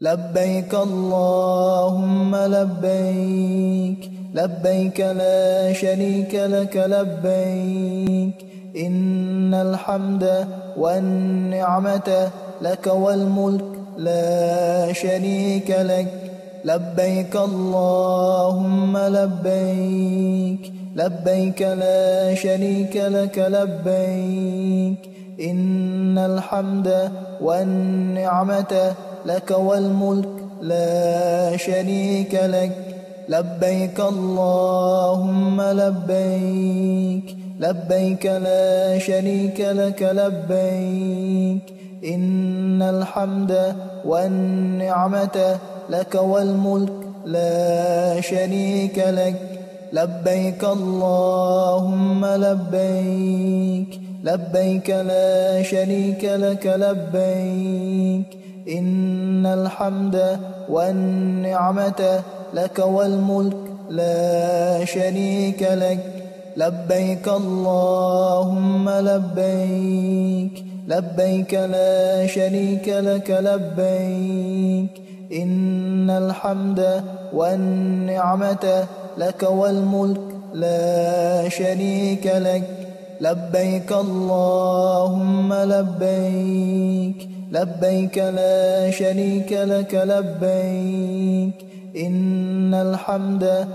لبيك اللهم لبيك لبيك لا شريك لك لبيك إن الحمد والنعمة لك والملك لا شريك لك لبيك اللهم لبيك لبيك لا شريك لك لبيك إن الحمد والنعمة لك والملك لا شريك لك لبيك اللهم لبيك لبيك لا شريك لك لبيك إن الحمد والنعمة لك والملك لا شريك لك لبيك اللهم لبيك لبيك لا شريك لك لبيك إن الحمد والنعمة لك والملك لا شريك لك لبيك اللهم لبيك لبيك لا شريك لك لبيك إن الحمد والنعمة لك والملك لا شريك لك لبيك اللهم لبيك لبيك لا شريك لك لبيك إن الحمد